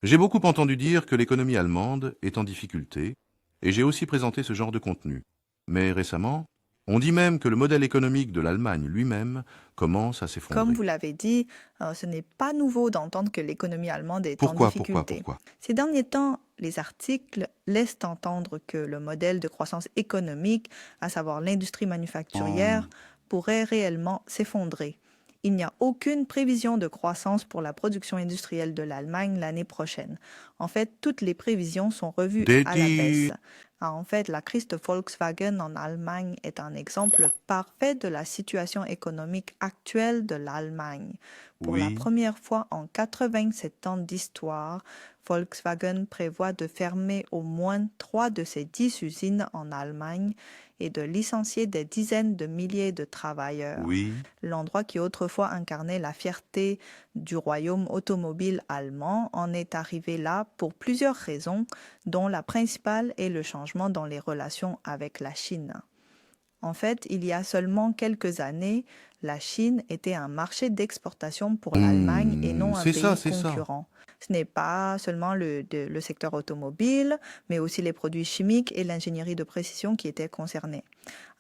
J'ai beaucoup entendu dire que l'économie allemande est en difficulté, et j'ai aussi présenté ce genre de contenu. Mais récemment, on dit même que le modèle économique de l'Allemagne lui-même commence à Comme s'effondrer. vous l'avez dit, ce n'est pas nouveau d'entendre que l'économie allemande est en difficulté. Pourquoi? Ces derniers temps, les articles laissent entendre que le modèle de croissance économique, à savoir l'industrie manufacturière, pourrait réellement s'effondrer. Il n'y a aucune prévision de croissance pour la production industrielle de l'Allemagne l'année prochaine. En fait, toutes les prévisions sont revues à la baisse. Dédit. En fait, la crise de Volkswagen en Allemagne est un exemple parfait de la situation économique actuelle de l'Allemagne. Pour la Oui. première fois en 87 ans d'histoire, Volkswagen prévoit de fermer au moins 3 de ses 10 usines en Allemagne et de licencier des dizaines de milliers de travailleurs. Oui. L'endroit qui autrefois incarnait la fierté du royaume automobile allemand en est arrivé là pour plusieurs raisons, dont la principale est le changement dans les relations avec la Chine. En fait, il y a seulement quelques années, la Chine était un marché d'exportation pour l'Allemagne et non un pays C'est ça. concurrent. Ce n'est pas seulement le secteur automobile, mais aussi les produits chimiques et l'ingénierie de précision qui étaient concernés.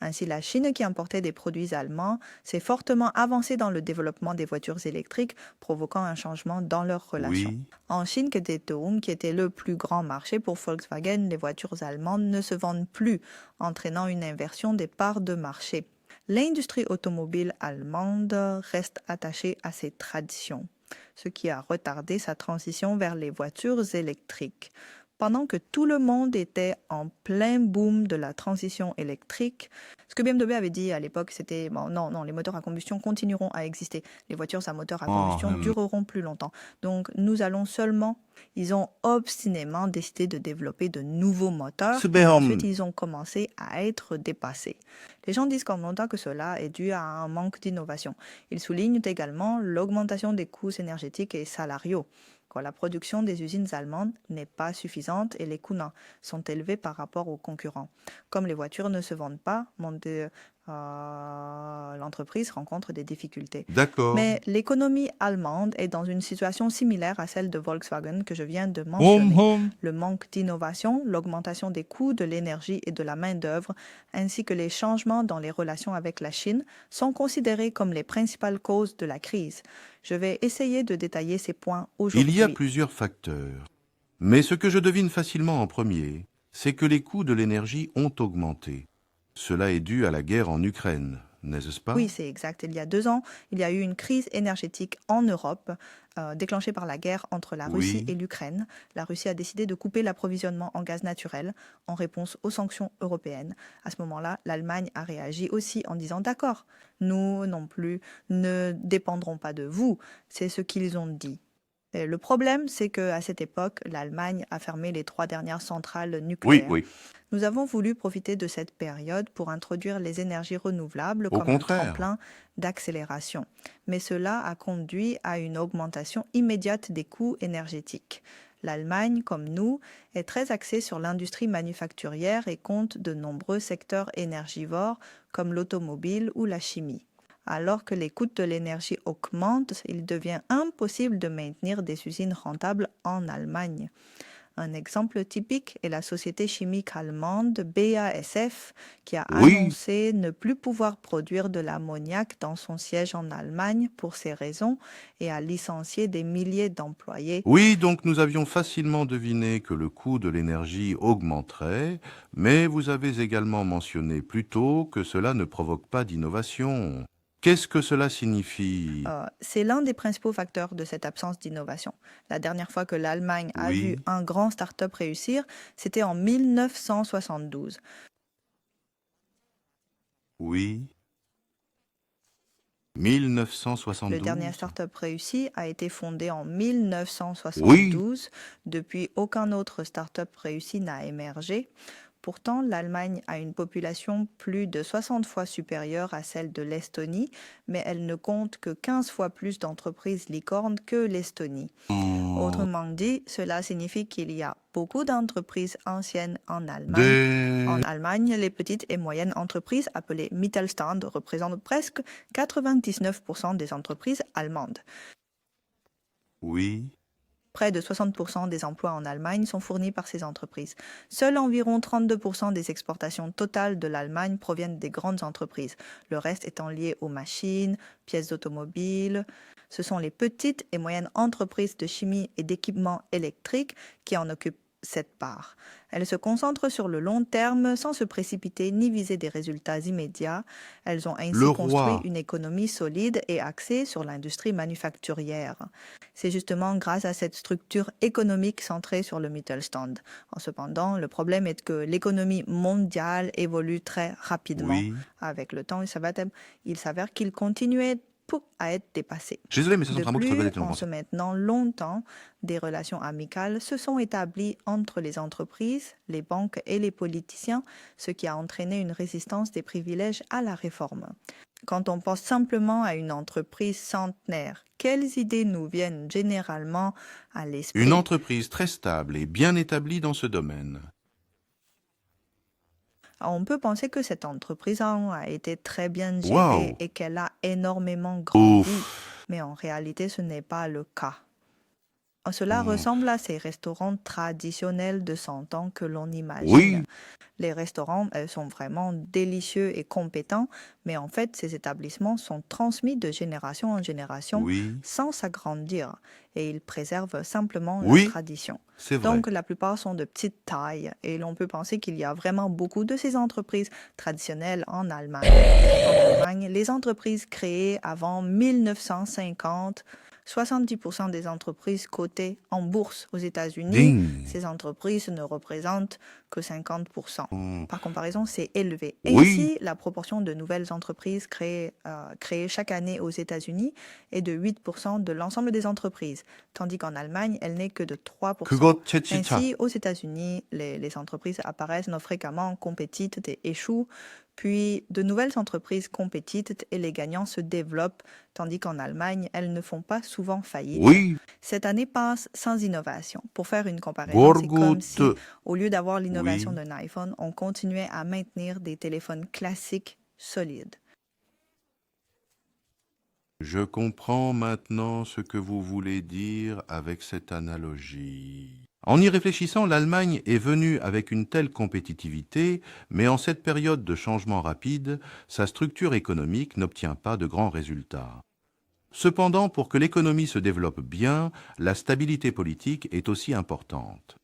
Ainsi, la Chine, qui importait des produits allemands, s'est fortement avancée dans le développement des voitures électriques, provoquant un changement dans leurs relations. Oui. En Chine, qui était le plus grand marché pour Volkswagen, les voitures allemandes ne se vendent plus, entraînant une inversion des parts de marché. L'industrie automobile allemande reste attachée à ses traditions, ce qui a retardé sa transition vers les voitures électriques. Pendant que tout le monde était en plein boom de la transition électrique, ce que BMW avait dit à l'époque, c'était bon, non, les moteurs à combustion continueront à exister. Les voitures à moteur à combustion dureront plus longtemps. Donc, ils ont obstinément décidé de développer de nouveaux moteurs et ensuite ils ont commencé à être dépassés. Les gens disent qu'en longtemps que cela est dû à un manque d'innovation. Ils soulignent également l'augmentation des coûts énergétiques et salariaux. Quand la production des usines allemandes n'est pas suffisante et les coûts sont élevés par rapport aux concurrents. Comme les voitures ne se vendent pas, l'entreprise rencontre des difficultés. D'accord. Mais l'économie allemande est dans une situation similaire à celle de Volkswagen que je viens de mentionner. Le manque d'innovation, l'augmentation des coûts de l'énergie et de la main-d'œuvre, ainsi que les changements dans les relations avec la Chine sont considérés comme les principales causes de la crise. Je vais essayer de détailler ces points Il y a aujourd'hui. plusieurs facteurs. Mais ce que je devine facilement en premier, c'est que les coûts de l'énergie ont augmenté. Cela est dû à la guerre en Ukraine, n'est-ce pas? Oui, c'est exact. Il y a 2 ans, il y a eu une crise énergétique en Europe déclenchée par la guerre entre la Russie Oui. et l'Ukraine. La Russie a décidé de couper l'approvisionnement en gaz naturel en réponse aux sanctions européennes. À ce moment-là, l'Allemagne a réagi aussi en disant d'accord, nous non plus ne dépendrons pas de vous. C'est ce qu'ils ont dit. Et le problème, c'est qu'à cette époque, l'Allemagne a fermé les 3 dernières centrales nucléaires. Oui. Nous avons voulu profiter de cette période pour introduire les énergies renouvelables Au comme un contraire. tremplin d'accélération. Mais cela a conduit à une augmentation immédiate des coûts énergétiques. L'Allemagne, comme nous, est très axée sur l'industrie manufacturière et compte de nombreux secteurs énergivores comme l'automobile ou la chimie. Alors que les coûts de l'énergie augmentent, il devient impossible de maintenir des usines rentables en Allemagne. Un exemple typique est la société chimique allemande BASF qui a Oui. annoncé ne plus pouvoir produire de l'ammoniac dans son siège en Allemagne pour ces raisons et a licencié des milliers d'employés. Oui, donc nous avions facilement deviné que le coût de l'énergie augmenterait, mais vous avez également mentionné plus tôt que cela ne provoque pas d'innovation. Qu'est-ce que cela signifie? C'est l'un des principaux facteurs de cette absence d'innovation. La dernière fois que l'Allemagne a vu Oui. un grand start-up réussir, c'était en 1972. Oui. Le dernier 1972? start-up réussi a été fondé en Oui. 1972. Depuis, aucun autre start-up réussi n'a émergé. Pourtant, l'Allemagne a une population plus de 60 fois supérieure à celle de l'Estonie, mais elle ne compte que 15 fois plus d'entreprises licornes que l'Estonie. Autrement dit, cela signifie qu'il y a beaucoup d'entreprises anciennes en Allemagne. En Des... Allemagne, les petites et moyennes entreprises, appelées Mittelstand, représentent presque 99% des entreprises allemandes. Oui. Près de 60% des emplois en Allemagne sont fournis par ces entreprises. Seuls environ 32% des exportations totales de l'Allemagne proviennent des grandes entreprises, le reste étant lié aux machines, pièces d'automobile. Ce sont les petites et moyennes entreprises de chimie et d'équipements électriques qui en occupent cette part. Elles se concentrent sur le long terme sans se précipiter ni viser des résultats immédiats. Elles ont ainsi Le construit roi. une économie solide et axée sur l'industrie manufacturière. C'est justement grâce à cette structure économique centrée sur le Mittelstand. Cependant, le problème est que l'économie mondiale évolue très rapidement. Oui. Avec le temps, il s'avère qu'il continuait à être dépassé. Je suis désolé, mais ce De sont un mot qui se plus, répète en en se français. maintenant longtemps, des relations amicales se sont établies entre les entreprises, les banques et les politiciens, ce qui a entraîné une résistance des privilèges à la réforme. Quand on pense simplement à une entreprise centenaire, quelles idées nous viennent généralement à Une l'esprit? entreprise très stable et bien établie dans ce domaine. On peut penser que cette entreprise a été très bien gérée Waouh! et qu'elle a énormément grandi, Ouf! mais en réalité, ce n'est pas le cas. Cela Hmm. ressemble à ces restaurants traditionnels de 100 ans que l'on imagine. Oui, Les restaurants sont vraiment délicieux et compétents, mais en fait, ces établissements sont transmis de génération en génération oui, sans s'agrandir et ils préservent simplement la oui, tradition. c'est vrai. Donc, la plupart sont de petite taille et l'on peut penser qu'il y a vraiment beaucoup de ces entreprises traditionnelles en Allemagne. En Allemagne, les entreprises créées avant 1950, 70% des entreprises cotées en bourse aux États-Unis, Ding! ces entreprises ne représentent que 50%. Hmm. Par comparaison, c'est élevé. Oui, Ainsi, la proportion de nouvelles entreprises créées chaque année aux États-Unis est de 8% de l'ensemble des entreprises, tandis qu'en Allemagne, elle n'est que de 3%. 그것 채취차. Ainsi, aux États-Unis, les entreprises apparaissent non fréquemment compétites et échouent, puis de nouvelles entreprises compétites et les gagnants se développent, tandis qu'en Allemagne, elles ne font pas souvent faillite. Oui, Cette année passe sans innovation. Pour faire une comparaison, c'est comme si, Gorgut. au lieu d'avoir l'innovation Oui. d'un iPhone, on continuait à maintenir des téléphones classiques solides. Je comprends maintenant ce que vous voulez dire avec cette analogie. En y réfléchissant, l'Allemagne est venue avec une telle compétitivité, mais en cette période de changement rapide, sa structure économique n'obtient pas de grands résultats. Cependant, pour que l'économie se développe bien, la stabilité politique est aussi importante.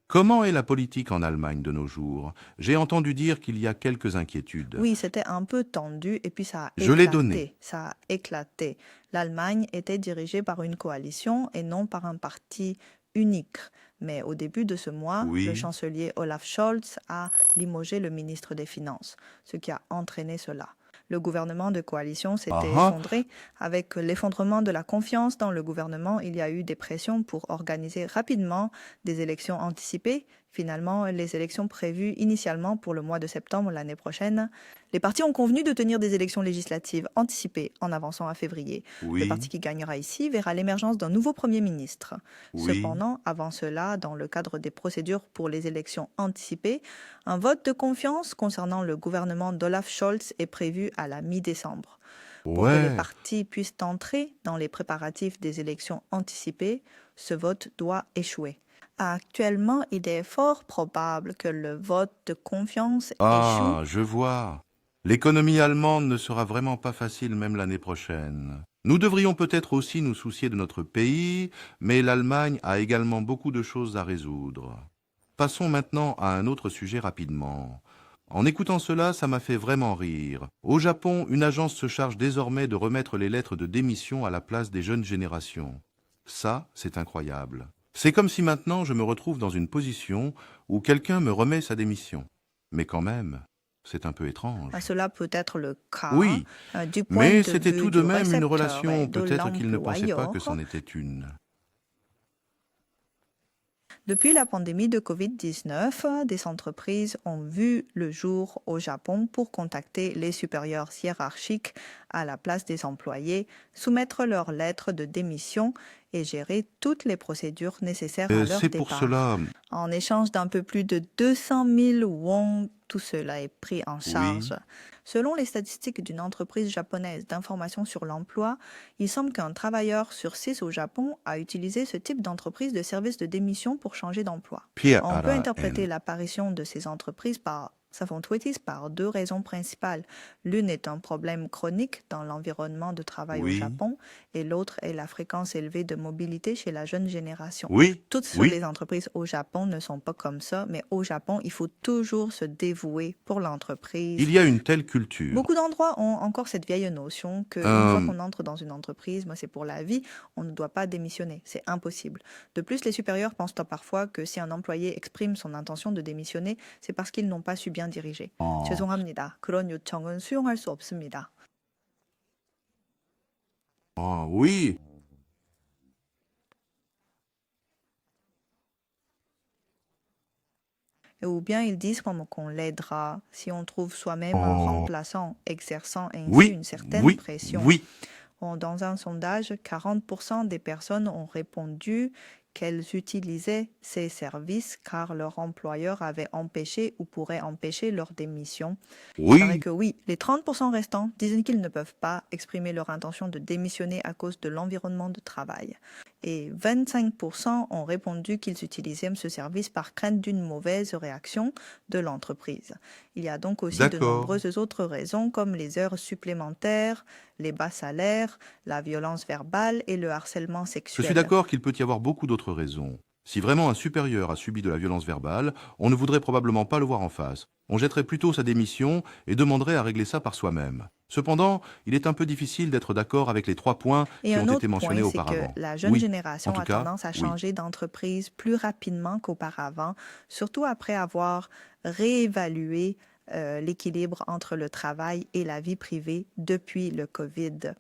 Comment est la politique en Allemagne de nos jours? J'ai entendu dire qu'il y a quelques inquiétudes. Oui, c'était un peu tendu et puis ça a Je l'ai éclaté. donné. Ça a éclaté. L'Allemagne était dirigée par une coalition et non par un parti unique. Mais au début de ce mois, Oui. le chancelier Olaf Scholz a limogé le ministre des Finances, ce qui a entraîné cela. Le gouvernement de coalition s'était effondré. Avec l'effondrement de la confiance dans le gouvernement, il y a eu des pressions pour organiser rapidement des élections anticipées. Finalement, les élections prévues initialement pour le mois de septembre l'année prochaine, les partis ont convenu de tenir des élections législatives anticipées en avançant à février. Oui. Le parti qui gagnera ici verra l'émergence d'un nouveau Premier ministre. Oui. Cependant, avant cela, dans le cadre des procédures pour les élections anticipées, un vote de confiance concernant le gouvernement d'Olaf Scholz est prévu à la mi-décembre. Pour que les Ouais. partis puissent entrer dans les préparatifs des élections anticipées, ce vote doit échouer. Actuellement, il est fort probable que le vote de confiance échoue. Ah, je vois. L'économie allemande ne sera vraiment pas facile même l'année prochaine. Nous devrions peut-être aussi nous soucier de notre pays, mais l'Allemagne a également beaucoup de choses à résoudre. Passons maintenant à un autre sujet rapidement. En écoutant cela, ça m'a fait vraiment rire. Au Japon, une agence se charge désormais de remettre les lettres de démission à la place des jeunes générations. Ça, c'est incroyable. C'est comme si maintenant je me retrouve dans une position où quelqu'un me remet sa démission. Mais quand même, c'est un peu étrange. Cela peut être le cas Oui, du point mais de c'était vue tout de du même une récepteur relation, et de peut-être qu'il ne pensait pas que l'employeur. c'en était une. Depuis la pandémie de Covid-19, des entreprises ont vu le jour au Japon pour contacter les supérieurs hiérarchiques à la place des employés, soumettre leurs lettres de démission et gérer toutes les procédures nécessaires à leur C'est pour départ. cela. En échange d'un peu plus de 200 000 won tout cela est pris en Oui. charge. Selon les statistiques d'une entreprise japonaise d'information sur l'emploi, il semble qu'un travailleur sur 6 au Japon a utilisé ce type d'entreprise de service de démission pour changer d'emploi. On peut interpréter PRN. l'apparition de ces entreprises par deux raisons principales. L'une est un problème chronique dans l'environnement de travail au Oui. Japon et l'autre est la fréquence élevée de mobilité chez la jeune génération. Oui. Toutes Oui. les entreprises au Japon ne sont pas comme ça, mais au Japon, il faut toujours se dévouer pour l'entreprise. Il y a une telle culture. Beaucoup d'endroits ont encore cette vieille notion qu'une fois Euh, qu'on entre dans une entreprise, moi c'est pour la vie, on ne doit pas démissionner. C'est impossible. De plus, les supérieurs pensent parfois que si un employé exprime son intention de démissionner, c'est parce qu'ils n'ont pas su bien diriger. 죄송합니다. 그런 요청은 수용할 수 없습니다. oui. Ou bien ils disent qu'on l'aidera si on trouve soi-même un remplaçant, exerçant ainsi Oui. une certaine Oui. pression. Oui. Dans un sondage, 40% des personnes ont répondu qu'elles utilisaient ces services car leur employeur avait empêché ou pourrait empêcher leur démission. Il paraît Oui. que oui, les 30% restants disent qu'ils ne peuvent pas exprimer leur intention de démissionner à cause de l'environnement de travail. Et 25% ont répondu qu'ils utilisaient ce service par crainte d'une mauvaise réaction de l'entreprise. Il y a donc aussi de D'accord. nombreuses autres raisons comme les heures supplémentaires, les bas salaires, la violence verbale et le harcèlement Je sexuel. suis d'accord qu'il peut y avoir beaucoup d'autres raisons. Si vraiment un supérieur a subi de la violence verbale, on ne voudrait probablement pas le voir en face. On jetterait plutôt sa démission et demanderait à régler ça par soi-même. Cependant, il est un peu difficile d'être d'accord avec les 3 points Et qui un ont autre été mentionnés point, c'est auparavant. que la jeune Oui, génération en tout a cas, tendance à oui. changer d'entreprise plus rapidement qu'auparavant, surtout après avoir réévalué l'équilibre entre le travail et la vie privée depuis le COVID.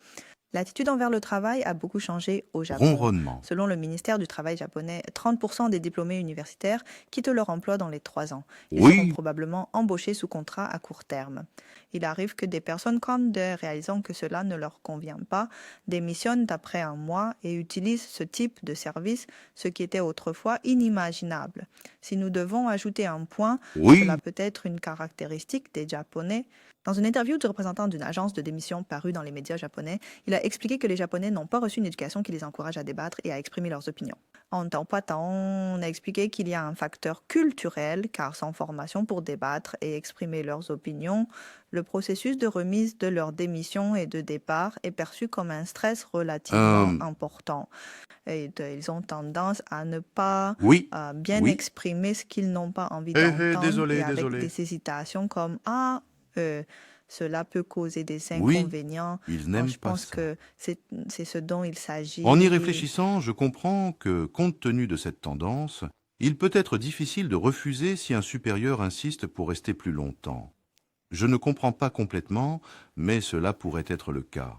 L'attitude envers le travail a beaucoup changé au Japon. Ronronnement. Selon le ministère du Travail japonais, 30% des diplômés universitaires quittent leur emploi dans les 3 ans. Ils seront Oui. probablement embauchés sous contrat à court terme. Il arrive que des personnes candidates, réalisant que cela ne leur convient pas, démissionnent après un mois et utilisent ce type de service, ce qui était autrefois inimaginable. Si nous devons ajouter un point, Oui. cela peut être une caractéristique des Japonais. Dans une interview du représentant d'une agence de démission parue dans les médias japonais, il a expliqué que les Japonais n'ont pas reçu une éducation qui les encourage à débattre et à exprimer leurs opinions. En tant pas tant, on a expliqué qu'il y a un facteur culturel, car sans formation pour débattre et exprimer leurs opinions, le processus de remise de leur démission et de départ est perçu comme un stress relativement important. Et ils ont tendance à ne pas Oui. bien Oui. exprimer ce qu'ils n'ont pas envie d'entendre Désolé, et avec désolé. des hésitations comme « Ah, cela peut causer des Oui. inconvénients. Ils n'aiment Je pas pense ça. que c'est ce dont il s'agit. » En y réfléchissant, je comprends que, compte tenu de cette tendance, il peut être difficile de refuser si un supérieur insiste pour rester plus longtemps. Je ne comprends pas complètement, mais cela pourrait être le cas.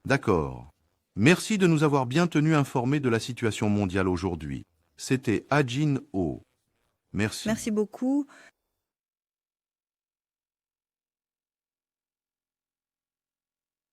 D'accord. Merci de nous avoir bien tenus informés de la situation mondiale aujourd'hui. C'était Ajin Oh. Merci. Merci beaucoup.